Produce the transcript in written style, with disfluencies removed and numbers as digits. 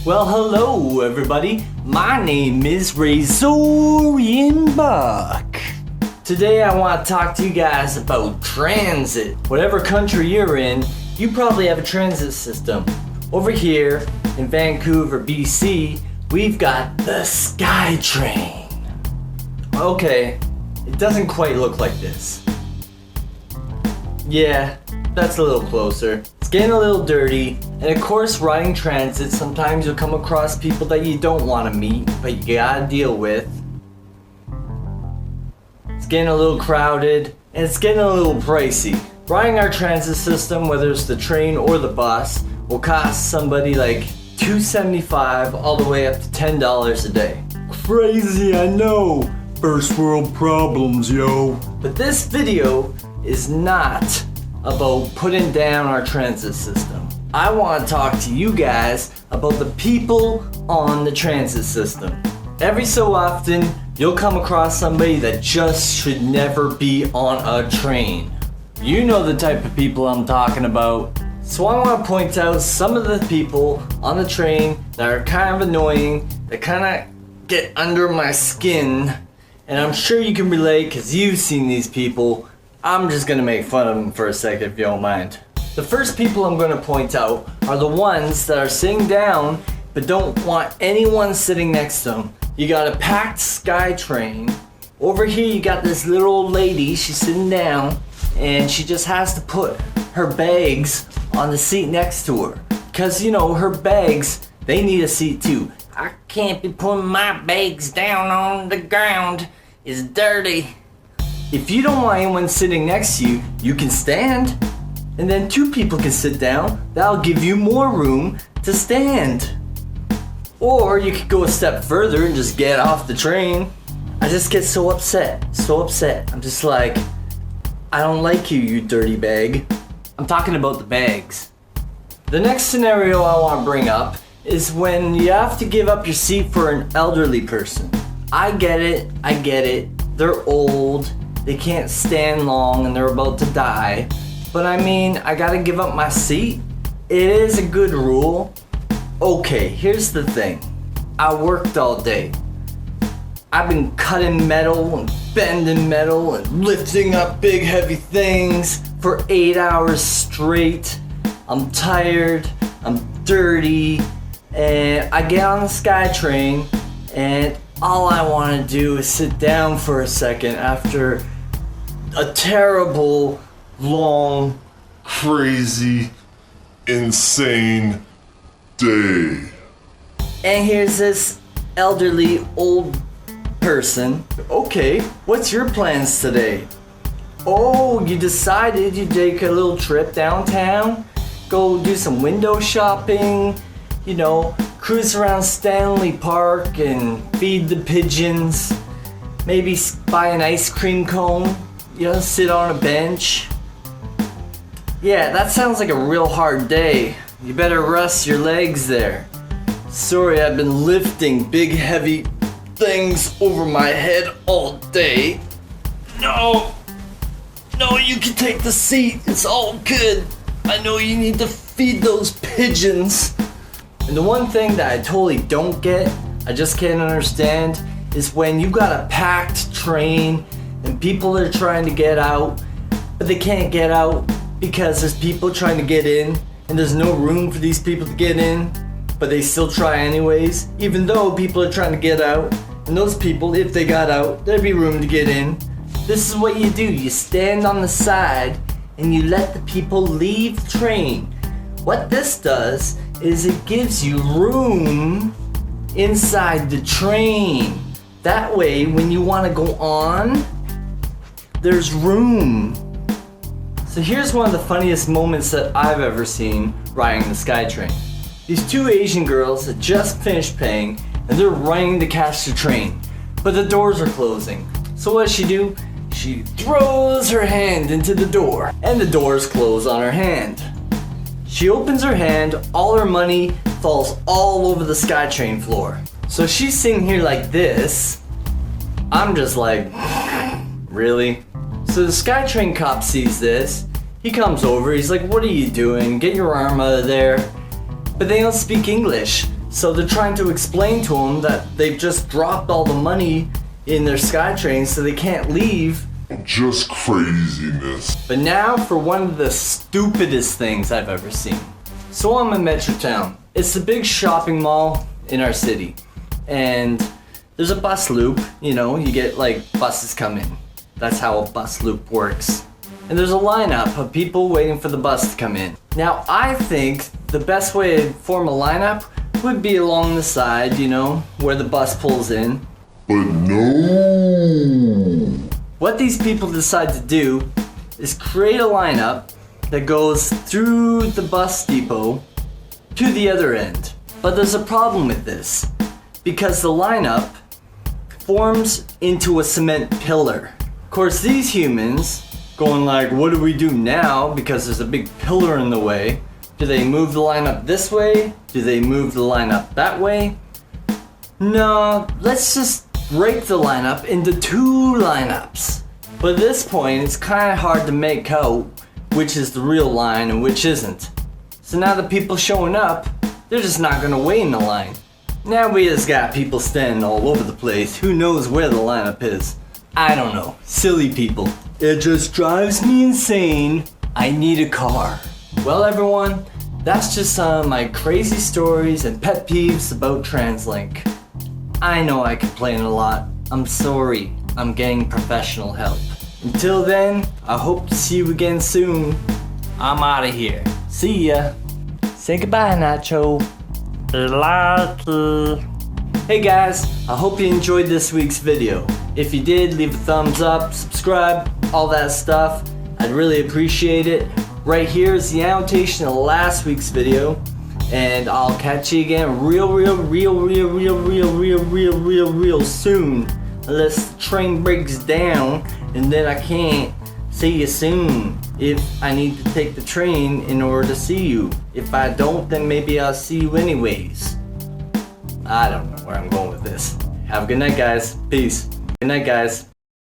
Well, hello everybody. My name is Razorian Buck. Today I want to talk to you guys about transit. Whatever country you're in, you probably have a transit system. Over here in Vancouver, BC, we've got the SkyTrain. Okay, it doesn't quite look like this. Yeah, that's a little closer. It's getting a little dirty, and of course riding transit, sometimes you'll come across people that you don't want to meet, but you gotta deal with. It's getting a little crowded, and it's getting a little pricey. Riding our transit system, whether it's the train or the bus, will cost somebody like $2.75 all the way up to $10 a day. Crazy, I know. First world problems, yo. But this video is not about putting down our transit system. I want to talk to you guys about the people on the transit system. Every so often, you'll come across somebody that just should never be on a train. You know the type of people I'm talking about. So I want to point out some of the people on the train that are kind of annoying, that kind of get under my skin, and I'm sure you can relate because you've seen these people. I'm just gonna make fun of them for a second if you don't mind. The first people I'm gonna point out are the ones that are sitting down but don't want anyone sitting next to them. You got a packed SkyTrain. Over here you got this little old lady, she's sitting down and she just has to put her bags on the seat next to her. Cause you know, her bags, they need a seat too. I can't be putting my bags down on the ground. It's dirty. If you don't want anyone sitting next to you, you can stand. And then two people can sit down. That'll give you more room to stand. Or you could go a step further and just get off the train. I just get so upset. I'm just like, I don't like you, you dirty bag. I'm talking about the bags. The next scenario I want to bring up is when you have to give up your seat for an elderly person. I get it. They're old. They can't stand long and they're about to die. But I mean, I gotta give up my seat? It is a good rule. Okay, here's the thing. I worked all day. I've been cutting metal and bending metal and lifting up big heavy things for 8 hours straight. I'm tired, I'm dirty, and I get on the SkyTrain and all I want to do is sit down for a second after a terrible, long, crazy, insane day. And here's this elderly old person. Okay, what's your plans today? Oh, you decided you'd take a little trip downtown? Go do some window shopping, you know, cruise around Stanley Park and feed the pigeons. Maybe buy an ice cream cone, you know, sit on a bench. Yeah, that sounds like a real hard day. You better rest your legs there. Sorry, I've been lifting big heavy things over my head all day. No, you can take the seat. It's all good. I know you need to feed those pigeons. And the one thing that I totally don't get, I just can't understand, is when you got a packed train and people are trying to get out, but they can't get out because there's people trying to get in and there's no room for these people to get in, but they still try anyways, even though people are trying to get out. And those people, if they got out, there'd be room to get in. This is what you do. You stand on the side and you let the people leave the train. What this does is it gives you room inside the train. That way, when you want to go on, there's room. So here's one of the funniest moments that I've ever seen riding the SkyTrain. These two Asian girls had just finished paying and they're running to catch the train, but the doors are closing. So what does she do? She throws her hand into the door and the doors close on her hand. She opens her hand, all her money falls all over the SkyTrain floor. So she's sitting here like this. I'm just like, really? So the SkyTrain cop sees this. He comes over, he's like, what are you doing? Get your arm out of there. But they don't speak English. So they're trying to explain to them that they've just dropped all the money in their SkyTrain so they can't leave. Just craziness. But now for one of the stupidest things I've ever seen. So I'm in Metrotown. It's the big shopping mall in our city. And there's a bus loop, you know, you get like buses come in. That's how a bus loop works. And there's a lineup of people waiting for the bus to come in. Now I think the best way to form a lineup would be along the side, you know, where the bus pulls in. But no. What these people decide to do is create a lineup that goes through the bus depot to the other end. But there's a problem with this, because the lineup forms into a cement pillar. Of course, these humans going like, what do we do now? Because there's a big pillar in the way. Do they move the lineup this way? Do they move the lineup that way? No, let's just break the lineup into two lineups. But at this point, it's kind of hard to make out which is the real line and which isn't. So now the people showing up, they're just not gonna wait in the line. Now we just got people standing all over the place. Who knows where the lineup is? I don't know. Silly people. It just drives me insane. I need a car. Well, everyone, that's just some of my crazy stories and pet peeves about TransLink. I know I complain a lot. I'm sorry. I'm getting professional help. Until then, I hope to see you again soon. I'm out of here. See ya. Say goodbye, Nacho. Lucky. Hey guys, I hope you enjoyed this week's video. If you did, leave a thumbs up, subscribe, all that stuff. I'd really appreciate it. Right here is the annotation of last week's video. And I'll catch you again real soon. Unless the train breaks down and then I can't. See you soon. If I need to take the train in order to see you. If I don't, then maybe I'll see you anyways. I don't know where I'm going with this. Have a good night, guys. Peace. Good night, guys.